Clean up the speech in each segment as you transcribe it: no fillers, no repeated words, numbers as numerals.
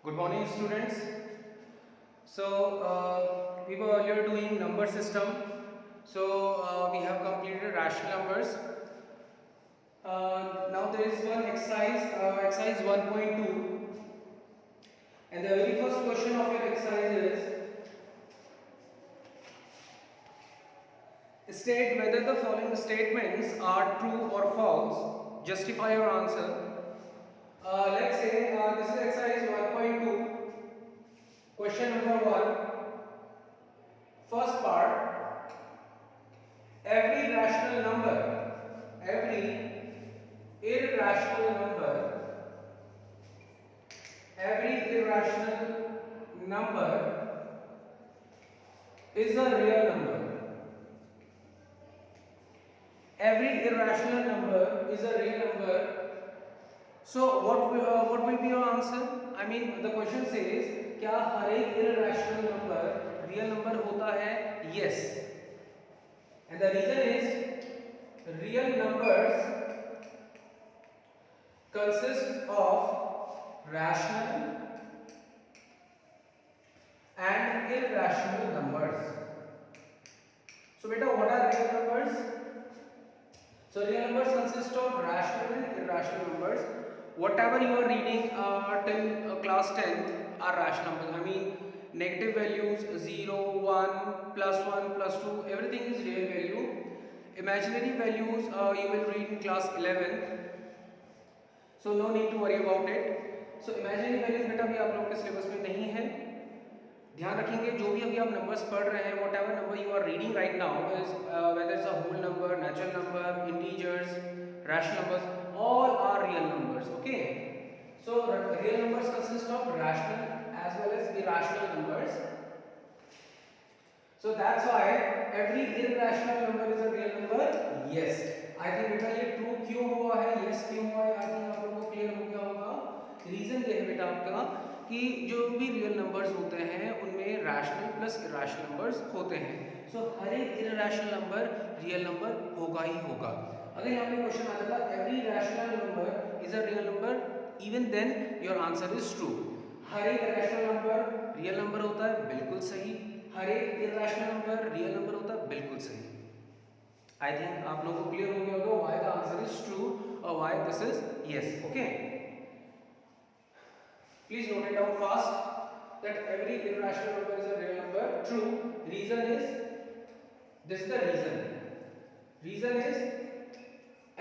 Good morning, students. We were earlier doing number system. We have completed rational numbers. Now there is one exercise 1.2, and the very first question of your exercise is state whether the following statements are true or false. Justify your answer. Let's say this is exercise 1.2. Question number 1. First part. Every irrational number is a real number. Every irrational number is a real number. So what will be your answer? I mean the question says क्या हर एक irrational number real number होता है? Yes. And the reason is real numbers consist of rational and irrational numbers. So beta, what are real numbers? So real numbers consist of rational and irrational numbers. Whatever you are reading till class 10th are rational numbers. I mean negative values 0, 1, plus 2, everything is real value. Imaginary values you will read in class 11. So no need to worry about it. So imaginary values बेटा भी आप लोगों के syllabus में नहीं है. ध्यान रखेंगे जो भी अभी आप नंबर्स पढ़ रहे हैं, whatever number you are reading right now is whether it's a whole number, natural number, integers, rational numbers, all are real numbers. Okay. So real numbers consist of rational as well as irrational numbers. So that's why every irrational number is a real number. Yes. I think बेटा ये true क्यों हुआ है, yes क्यों हुआ है, I think आप लोगों को clear हो गया होगा. रीजन ये है बेटा आपका कि जो भी रियल नंबर्स होते हैं उनमें रैशनल प्लस इरेशनल नंबर्स होते हैं. सो हर एक इरेशनल नंबर रियल नंबर होगा ही होगा. अगर यहाँ पे क्वेश्चन आ जाता every rational number is a real number, even then your answer is true. हर एक रैशनल नंबर रियल नंबर होता है, बिल्कुल सही. हर एक इरेशनल नंबर रियल नंबर होता है, बिल्कुल सही. आई थिंक आप लोगों को क्लियर हो गया होगा why the answer is true और why this is yes. Okay, please note it down fast that every irrational number is a real number. True. Reason is, this is the reason. Reason is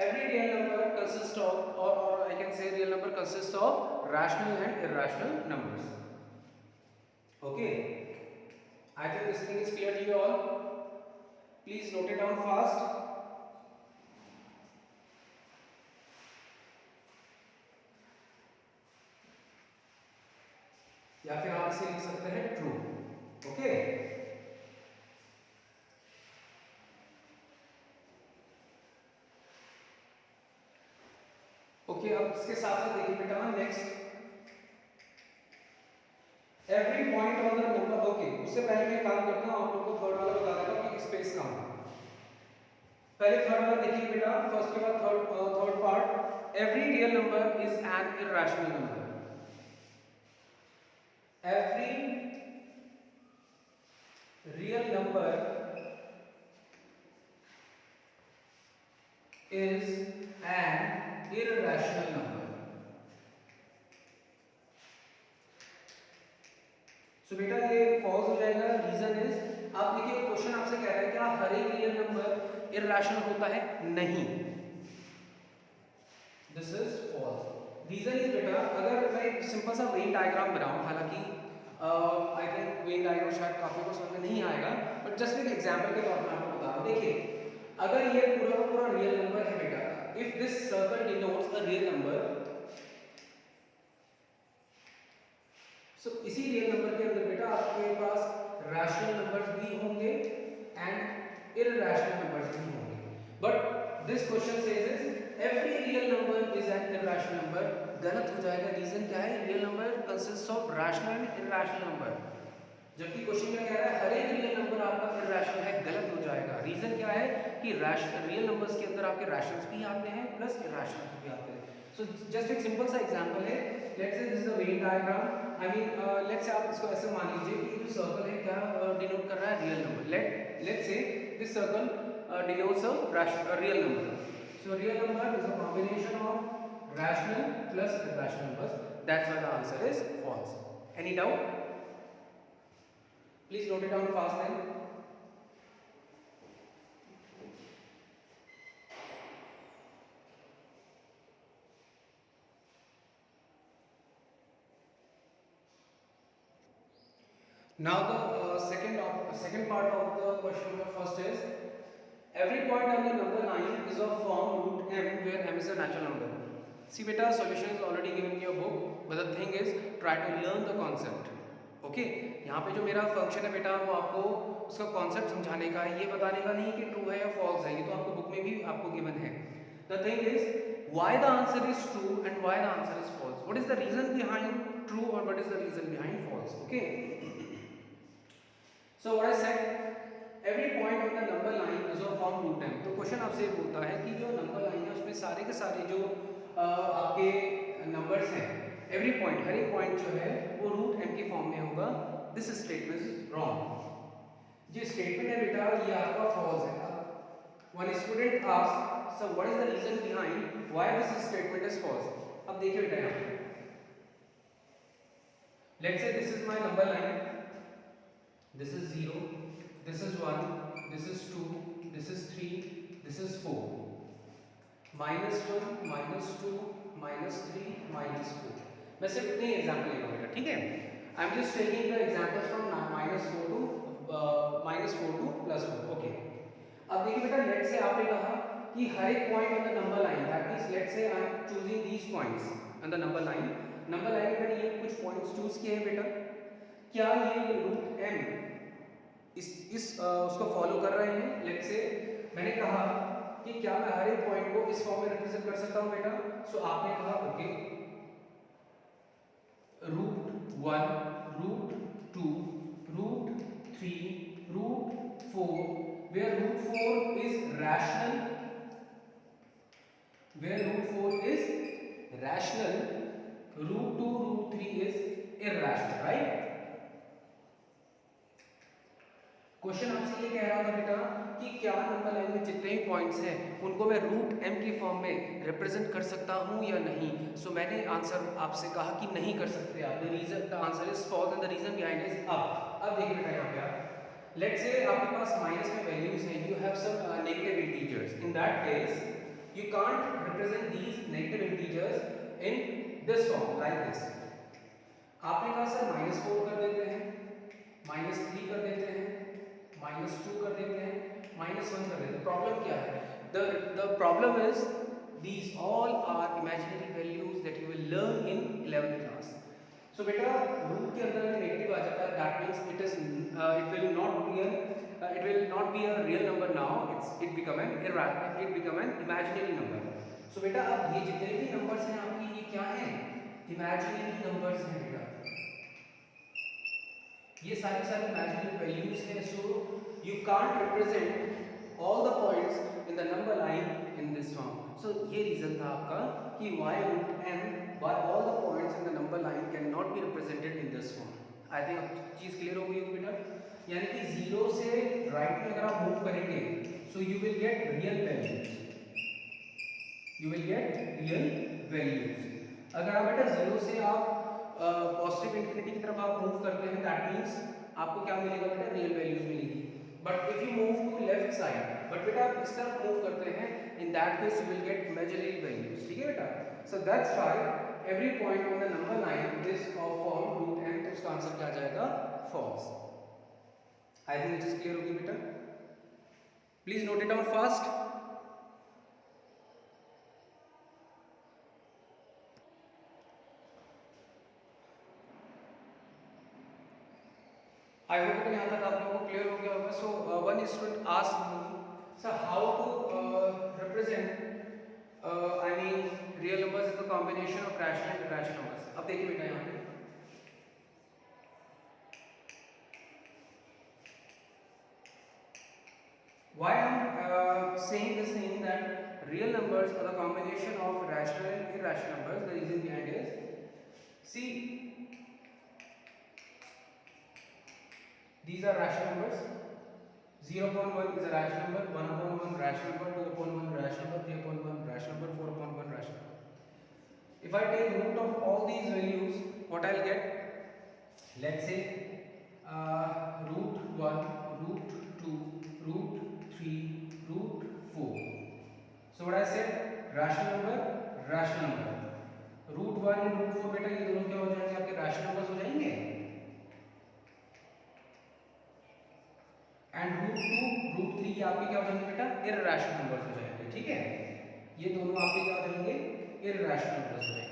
every real number consists of or I can say real number consists of rational and irrational numbers. Okay, I think this thing is clear to you all. Please note it down fast. या फिर आप इसे लिख सकते हैं true. Okay, okay. अब इसके साथ साथ देखिए बेटा next every point on the number. Okay, उससे पहले मैं काम करता हूं, आप लोगों को थर्ड वाला बता देता हूं कि स्पेस कहां है. पहले थर्ड वाला देखिए बेटा, फर्स्ट के बाद third part. Every real number is an irrational number. Every real number is an irrational number. So बेटा ये false हो जाएगा. रीजन इज, आप देखिए क्वेश्चन आपसे कह रहा है क्या हर एक रियल नंबर इरेशनल होता है? नहीं, this is false. Reason is बेटा, अगर मैं एक सिंपल सा वेन डायग्राम बनाऊं, हालांकि आई थिंक वेन डायग्राम शायद काफी को समझ में नहीं आएगा, बट जस्ट एक एग्जांपल के तौर पर आपको बता रहा हूं. देखिए अगर ये पूरा का पूरा रियल नंबर है बेटा, if this circle denotes a real number, so इसी रियल नंबर के अंदर बेटा आपके पास रैशनल नंबर्स भी होंगे एंड इररेशनल नंबर्स भी होंगे. But this question says is every real number is an irrational number. गलत हो जाएगा. रीजन क्या है? Real number consist of rational and irrational number. जबकि क्वेश्चन में कह रहा है हर एक रियल नंबर आपका इरैशनल है, गलत हो जाएगा। रीजन क्या है कि रियल नंबर्स के अंदर आपके रैशनल्स भी आते हैं प्लस इरैशनल्स भी आते हैं। सो जस्ट एक सिंपल सा एग्जांपल है, let's say this is a Venn diagram. I mean let's say आप इसको ऐसे मान लीजिए कि जो सर्कल है क्या डिनोट कर रहा है, real number. Let's say this circle denotes a real number. So real number is a combination of rational plus irrational numbers. That's why the answer is false. Any doubt? Please note it down fast then. Now the second part of the question number first is every point on the number line is of form root m where m is a natural number. See beta, solution is already given in your book, but the thing is try to learn the concept. Okay यहाँ पे जो मेरा function है बेटा वो आपको उसका concept समझाने का है, ये बताने का नहीं कि ट्रू है या फॉल्स है, ये तो आपको बुक में भी आपको गिवन है। The thing is why the answer is true and why the answer is false, what is the reason behind true और what is the reason behind false. Okay so what I said every point on the number line is of form root m। तो question आपसे पूछता है कि जो number line है उसमें सारे के सारे जो आपके नंबर्स हैं, एवरी पॉइंट हर एक पॉइंट जो है वो रूट m की फॉर्म में होगा। This statement is wrong. जो स्टेटमेंट है बेटा ये आपका फॉल्स है। One student asked sir what is the reason behind why this statement is false. अब देखिए बेटा यहाँ पे let's say this is my number line, this is 0, this is 1, this is 2, this is 3, this is 4, -1, -2, -3, -4। मैं सिर्फ इतने example ले रहा हूँ बेटा, ठीक है। I am just taking the examples from -4 to +4। Okay अब देखिए बेटा लेट्स से आपने कहा कि हर एक point on the number line, that means let's say I am choosing these points on the number line. Number line में मैंने ये कुछ पॉइंट्स चूज किए हैं बेटा, क्या ये रूट m इस उसको फॉलो कर रहे हैं। लेट्स से मैंने कहा कि क्या मैं हर एक पॉइंट को इस फॉर्म में रिप्रेजेंट कर सकता हूं बेटा। सो आपने कहा okay √1, √2, √3, √4 where √4 is rational, √2, √3 is irrational, right? Question आपसे ये कह रहा था बेटा कि क्या नंबर लाइन में जितने भी पॉइंट्स हैं उनको मैं रूट m की फॉर्म में रिप्रेजेंट कर सकता हूं या नहीं। सो मैंने आंसर आपसे कहा कि नहीं कर सकते आप। The reason the answer is false and the reason behind is अब देखिए बेटा यहाँ पे आप लेट्स से आपके पास माइनस में वैल्यूज हैं, you have some negative integers, in that case you can't represent these negative integers in this form like this. आपने कहा सर -4 कर देते हैं, -3 कर देते हैं, -2 कर देते हैं, -1 कर देते हैं। प्रॉब्लम क्या है? The problem is these all are imaginary values that you will learn in 11th class. So बेटा रूट के अंदर नेगेटिव आ जाता है, that means it will not be a real number now, it become an imaginary number. So बेटा अब ये जितने भी नंबर्स हैं आपकी ये क्या हैं? इमेजिनरी नंबर्स हैं बेटा, ये सारी इमेजिनरी वैल्यूज हैं। So you can't represent all the points in the number line in this form. So ये रीजन था आपका कि why √m why all the points in the number line cannot be represented in this form. I think अब चीज clear हो गई होगी बेटा। यानी कि 0 से राइट में अगर आप मूव करेंगे so you will get real values, अगर आप बेटा 0 से आप पॉजिटिव इंफिनिटी की तरफ आप मूव करते हैं दैट मींस आपको क्या मिलेगा बेटा, रियल वैल्यूज मिलेगी। But if you move to left side, but बेटा आप इस तरफ मूव करते हैं, in that case you will get imaginary values, ठीक है बेटा। So that's why every point on the number line is of form root m, तो उसका आंसर क्या आ जाएगा, false. I think it is clear होगी बेटा, please note it down fast. I hope यहाँ तक आप लोगों को क्लियर हो गया होगा। So one student asked me sir how to represent I mean real numbers is the combination of rational and irrational numbers. अब देखिए बेटा यहाँ पे real numbers are the combination of rational and irrational numbers. The reason behind is, see, these are rational numbers. 0.1 is a rational number, 1/1 rational number, 2/1 rational number, 3/1 rational number, 4/1 rational number. If I take root of all these values, what I'll get? Let's say root 1, root 2, root 3, root 4. So what I said? Rational number, rational number. Root 1 and root 4 बेटा ये दोनों क्या हो जाएंगे? आपके rational numbers हो जाएंगे. And root 2, root 3 ये आपके क्या हो जाएंगे बेटा? Irrational numbers हो जाएंगे. ठीक है? ये दोनों आपके क्या हो जाएंगे? Irrational numbers हो जाएंगे.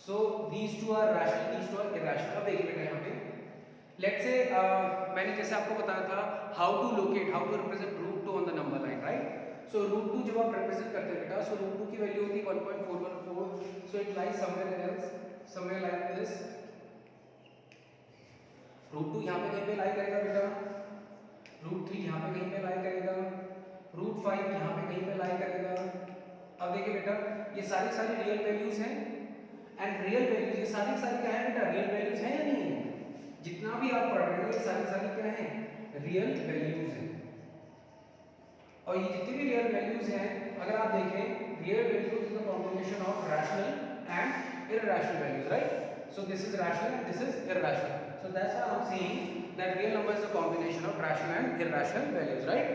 So these two are rational, these two are irrational. अब देखिए बेटा यहाँ पे, let's say मैंने जैसे आपको बताया था how to locate, how to represent root 2 on the number line, right? So root 2 जब आप represent करते हैं बेटा, so root 2 की वैल्यू होती है 1.414, so it lies somewhere else, somewhere like this. root 2 यहाँ पे कहीं पे lie करेगा बेटा, root 3 यहाँ पे कहीं पे lie करेगा, root 5 यहाँ पे कहीं पे lie करेगा. अब देखिए बेटा, ये सारी रियल वैल्यूज हैं. एंड रियल वैल्यूज ये सारी क्या है बेटा? रियल वैल्यूज हैं या नहीं है? जितना भी आप पढ़ रहे हो ये सारी क्या है? रियल वैल्यूज हैं. और ये जितनी भी रियल वैल्यूज हैं, अगर आप देखें, real values is the combination of rational and irrational values, right? So this is rational and this is irrational. So that's why I am saying that real number is the combination of rational and irrational values, right?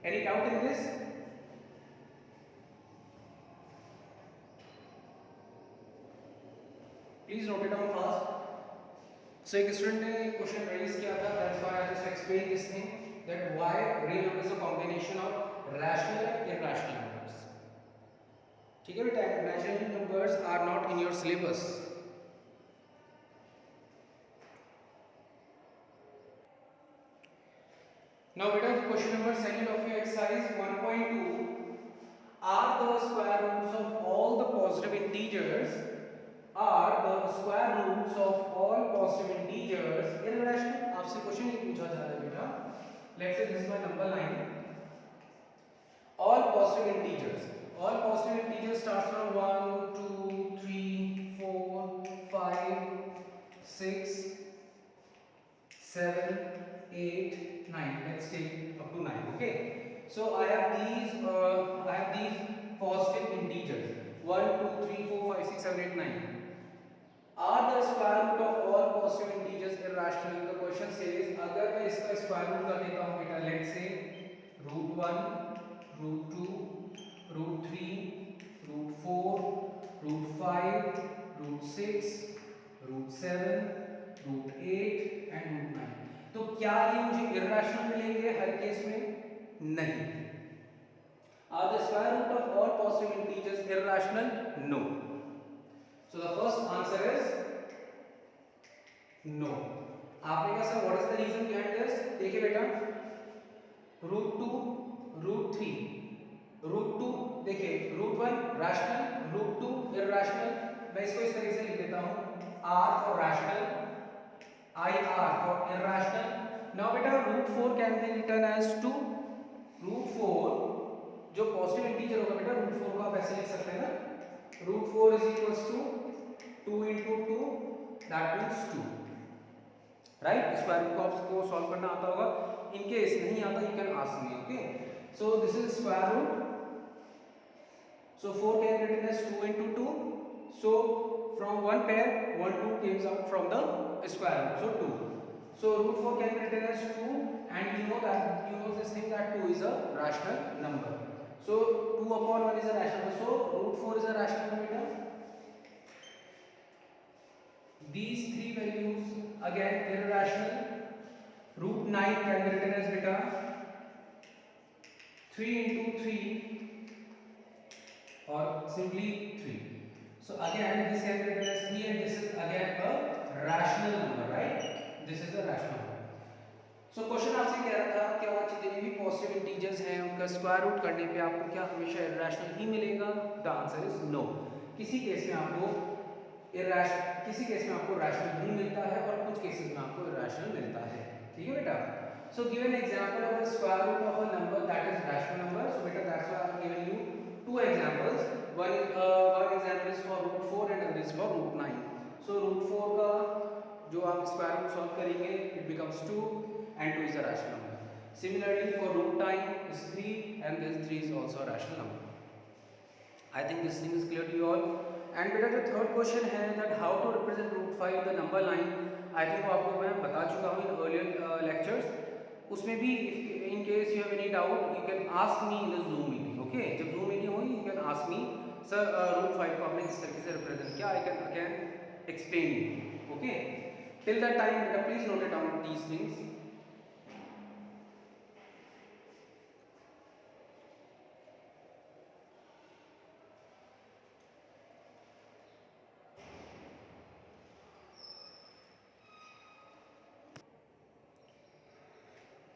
Any doubt in this? Please note it down fast. So एक student ने question raise किया था, that's why I just explained this thing, that why real number is a combination of rational and irrational numbers. ठीक है बेटा, imaginary numbers are not in your syllabus. Now बेटा, question number second of your exercise 1.2, are the square roots of all the positive integers irrational? आपसे question ये पूछा जा रहा है बेटा. Let's say this is my number line. All positive integers starts from 1, 2, 3, 4, 5, 6, 7, 8, 9. Let's take up to 9. Okay. So I have these positive integers 1, 2, 3, 4, 5, 6, 7, 8, 9. Are the square root of all positive integers irrational? The question says, अगर मैं इसका square root कर देता हूँ बेटा, let's say root 1, root 2, root 3, root 4, root 5, root 6, root 7, root 8 and root 9. तो क्या ये मुझे irrational मिलेंगे हर केस में? नहीं. Are the square root of all positive integers irrational? No. So the first answer is no. आपने कहा sir what is the reason behind this? देखिए बेटा, रूट 2, रूट 3, रूट 2, देखिए रूट 1 रैशनल, रूट 2 इररेशनल. मैं इसको इस तरीके से लिख देता हूं, R for rational, IR for irrational. Now बेटा root 4 can be written as 2. Root 4 जो पॉजिटिव इंटीजर होगा बेटा, रूट 4 को आप ऐसे लिख सकते हैं ना, root 4 is equals to 2 into 2, that means 2, right? Square root को आपको सॉल्व करना आता होगा. इन केस नहीं आता, you can ask me. Okay, so this is square root. So 4 can be written as 2 into 2. So from one pair 1 2 comes out from the square root, so 2. So root 4 can be written as 2, and you know this thing that 2 is a rational number. So 2 upon 1 is a rational number. So root 4 is a rational number. These three values again irrational. Root 9 can be written as beta 3 into 3 or simply 3. So again this can be written as 3, and this is again a rational number, right? This is a rational number. So question आपसे कह रहा था क्या वो जितने भी positive integers हैं उनका स्क्वायर रूट करने पे आपको क्या हमेशा इररेशनल ही मिलेगा? The answer is no. किसी केस में आपको किसी केस में आपको रैशनल नहीं मिलता है और कुछ केसेस में आपको इरैशनल मिलता है। ठीक है बेटा। So give an example of the square root of a number that is rational number. So beta that's why I have given you two examples. One example is for root 4 and another is for root 9. So root 4 का जो आप square root solve करेंगे it becomes 2 and 2 is a rational number. Similarly for root 9 is 3 and this 3 is also a rational number. I think this thing is clear to you all. And बेटा जो third question है that how to represent root 5 the number line. I think वो आपको मैं बता चुका हूँ in earlier lectures. उसमें भी in case you have any doubt you can ask me in the Zoom meeting. Okay, जब जूम मीटिंग होगी you can ask me sir root 5 को आपने किस तरीके से रिप्रेजेंट किया, I can explain you. Okay, till that time बेटा please note it down these things.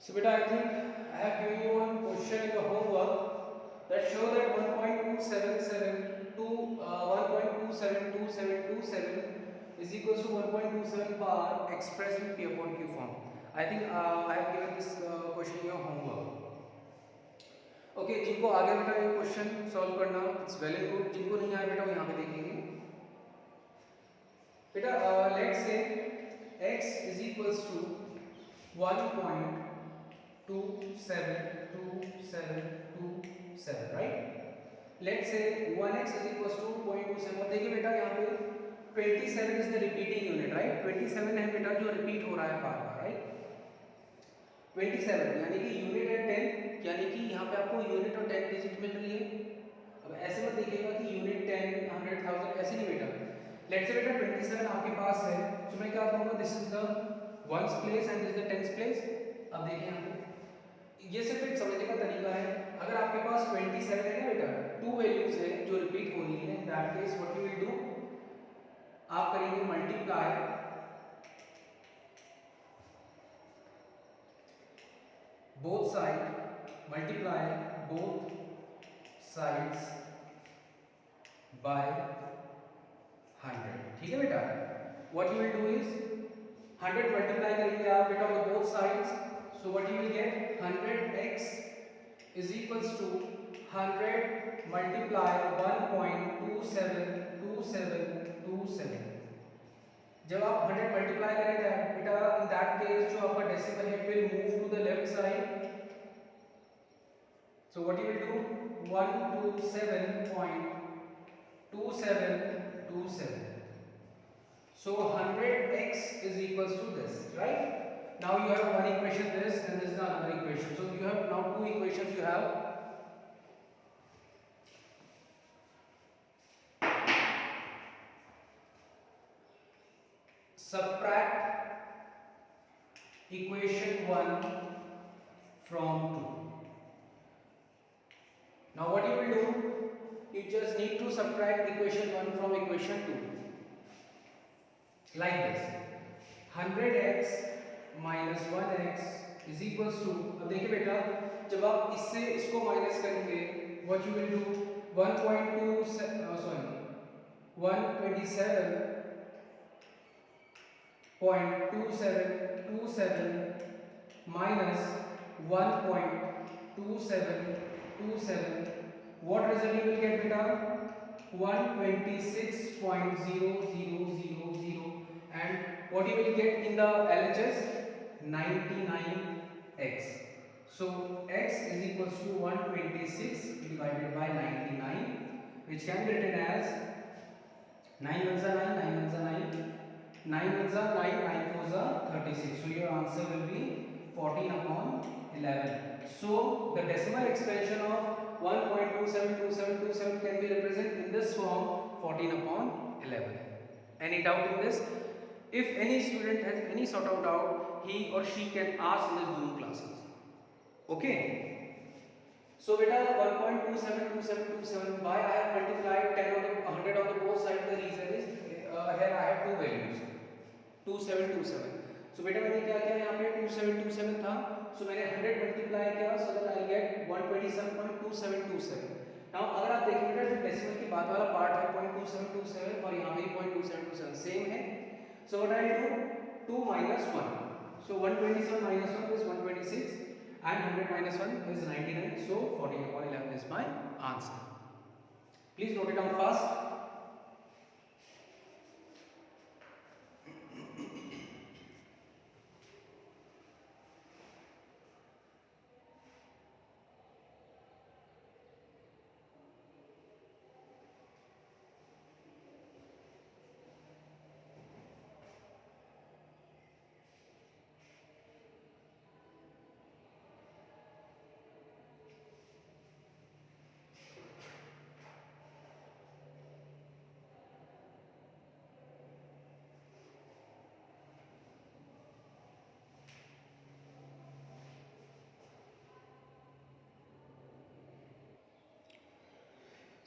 So beta I think I have given you one question in the homework that show that 1.277 to 1.272727 is equals to 1.27 bar expressed in P upon Q form. I think I have given this question in your homework. Okay, जिनको आगे बेटा ये question solve करना it's well and good, जिनको नहीं आया बेटा वो यहाँ पे देखेंगे। बेटा let's say x is equals to 1.272727, right? Let's say 1x is equals to 0.27। और देखिए बेटा यहाँ पे 27 is the repeating unit, right? 27 है बेटा जो रिपीट हो रहा है बार बार, right? 27 यानी कि यूनिट है 10, यानी कि यहाँ पे आपको यूनिट और 10 डिजिट मिल रही है। अब ऐसे मत देखिएगा कि यूनिट 10 100 1000 ऐसे नहीं बेटा। लेट्स से बेटा 27 आपके पास है, तो मैं क्या करूँगा, this is the ones place and this is the tens place. अब देखिए यहाँ पे ये सिर्फ एक समझने का तरीका है। अगर आपके पास 27 है ना बेटा, टू वैल्यूज है जो रिपीट हो रही है, इन that case what you will do, आप करेंगे मल्टीप्लाई both sides by 100। ठीक है बेटा, what you will do is 100 multiply करेंगे आप बेटा with both sides, so what you will get 100x is equals to 100 multiply 1.272727। जब आप 100 मल्टीप्लाई करेंगे बेटा इन दैट केस जो आपका डेसिमल है will move to the left side, so what you will do 127.2727, so 100x is equals to this, right? Now you have one equation this and this is another equation, so you have now two equations you have। Subtract equation 1 from 2। Now what you will do, you just need to subtract equation 1 from equation 2 like this, 100x minus 1x is equals to, अब देखिए बेटा जब आप इससे इसको minus करेंगे what you will do 127.2727 minus 1.2727, what result you will get beta 126.0000, and what you will get in the LHS 99x, so x is equals to 126 divided by 99, which can be written as 9 ones are 9, 9 ones are 9, 9 ones are 9, 9 fours are 36, so your answer will be 14/11। So the decimal expression of 1.272727 can be represented in this form 14/11। Any doubt in this? If any student has any sort of doubt, he or she can ask in the Zoom classes, okay? So beta 1.272727, why I have multiplied 10 on the 100 on the both sides, the reason is here I have two values 2727, so beta मैंने क्या किया यहाँ पे 2727 था, so मैंने 100 multiply किया so that I get 127.2727। Now अगर आप देखेंगे जो डेसिमल की बाद वाला पार्ट है 0.2727 और यहाँ पे 0.2727 सेम है. सो what I do 2 minus 1. So 127 minus 1 is 126 and 100 minus 1 is 99. So 14/11 is my answer. Please note it down fast.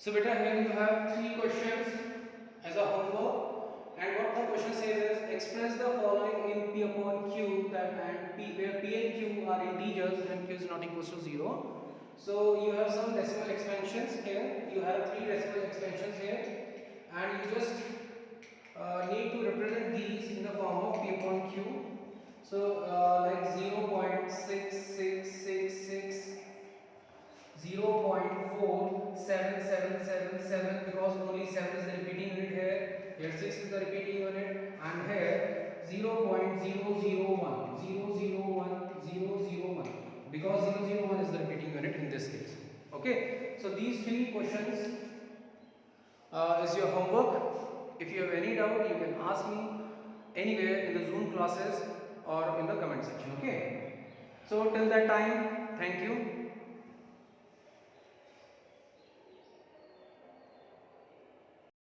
So beta, here you have 3 questions as a homework, and what the question says is express the following in P upon Q, that and P, where P and Q are integers and Q is not equal to 0. So you have some decimal expansions here, you have 3 decimal expansions here, and you just need to represent these in the form of P upon Q. So like 0.6666 0.47777, because only 7 is the repeating unit here 6 is the repeating unit, and here 0.001001 because 001 is the repeating unit in this case. Okay, so these 3 questions is your homework. If you have any doubt, you can ask me anywhere in the Zoom classes or in the comment section. Okay, so till that time, thank you.